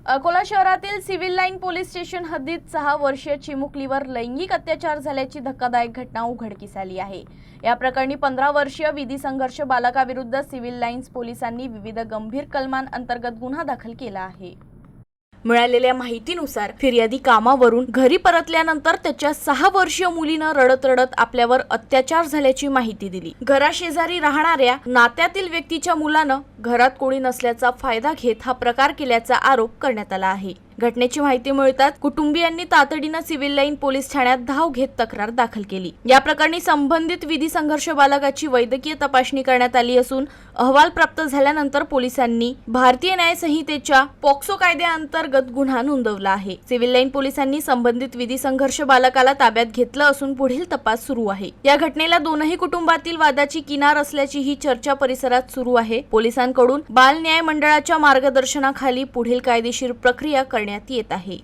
अकोला शहरातील civil line police station हद्दीत 6 वर्षीय चिमुकलीवर लैंगिक अत्याचार झाल्याची धक्कादायक घटना उघडकीस आली आहे। या प्रकरणी 15 वर्षीय विधी संघर्ष बालकाविरुद्ध सिव्हिल लाईन्स पोलिसांनी विविध गंभीर कलमांअंतर्गत गुन्हा दाखल केला आहे। मिळालेल्या माहितीनुसार फिर्यादी कामावरून घरी परतल्यानंतर त्याच्या 6 वर्षीय मुलीनं रडत रडत आपल्यावर अत्याचार झाल्याची माहिती दिली। घराशेजारी राहणाऱ्या नात्यातील व्यक्तीच्या मुलानं घरात कोणी नसल्याचा फायदा घेत हा प्रकार केल्याचा आरोप करण्यात आला आहे। घटनेची माहिती मिळताच कुटुंबियांनी तातडीनं सिव्हिल लाईन पोलीस ठाण्यात धाव घेत तक्रार दाखल केली। या प्रकरणी संबंधित विधी संघर्ष बालकाची वैद्यकीय तपासणी करण्यात आली असून अहवाल प्राप्त झाल्यानंतर पोलिसांनी भारतीय न्याय संहितेच्या पॉक्सो कायद्याअंतर्गत गुन्हा नोंदवला आहे। सिव्हिल लाईन पोलिसांनी संबंधित विधी संघर्ष बालकाला ताब्यात घेतलं असून पुढील तपास सुरू आहे। या घटनेला दोनही कुटुंबातील वादाची किनार असल्याची ही चर्चा परिसरात सुरू आहे। पोलिसांकडून बाल न्याय मंडळाच्या मार्गदर्शनाखाली पुढील कायदेशीर प्रक्रिया करण्यात येत आहे।